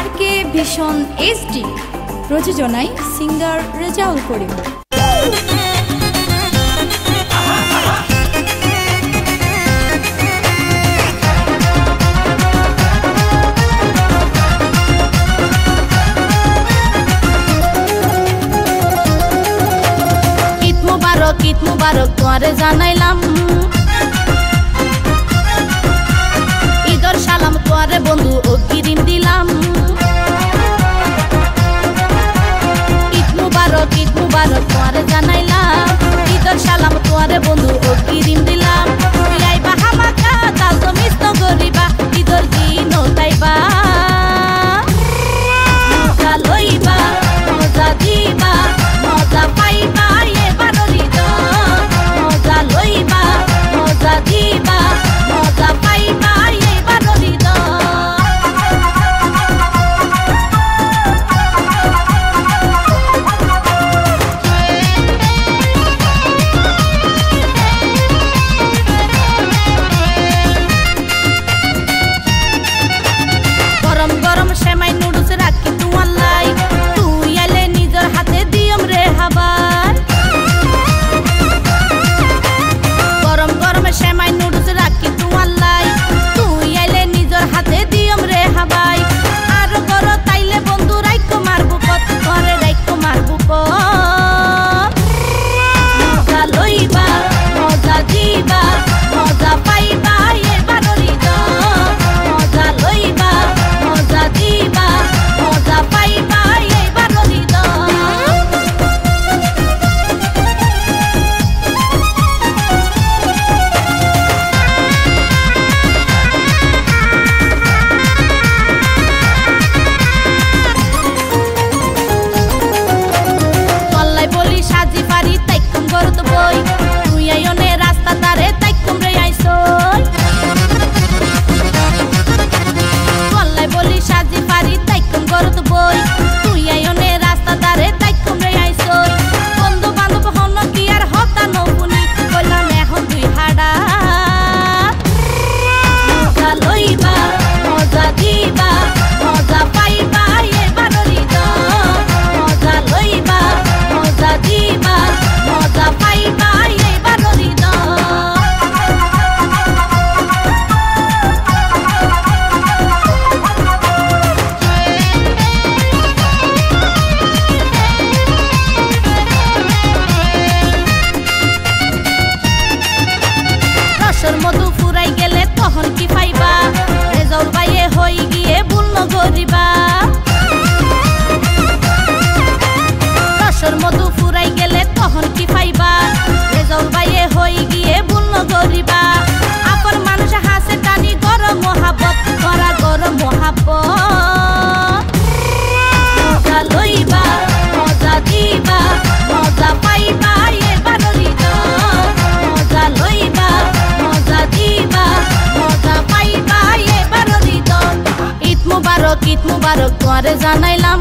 RK vision HD প্রযোজনায় singer Rezaul Karim. Eid মুবারক তোরে জানাইলাম, ঈদর সালাম তোরে বন্ধু অগ্রিম দিলাম। ঈদ মুবারক তোরে জানাইলাম, ঈদর সালাম তোরে বন্ধু অগ্রিম দিলাম। তুই আইবা হামাকা কাল তো মিস তো করিবা, ঈদর দিন তাইবা মজা লইবা, মজা দিবা, মজা পাইবা। এবার মজা লইবা, মজা দিবা, মজা পাইবা। মধু ফুরাই গেলে তখন কি পাইবা, রেজাউল বাইয়ে হই গিয়ে ভুল গরিবা। রসর মধু ফুরাই গেলে তখন কি পাইবা, রেজাউল বাইয়ে হই গিয়ে ভুল গরিবা। আপন মানুষ হাসে টানি গরম মহাব্বত করা, গরম মহাব্বত। মজা লইবা, মজা দিবা, মজা পাইবা। এবার মজা লইবা, মজা দিবা, মজা পাইবা। এবার ঈদ মুবারক তোরে জানাইলাম।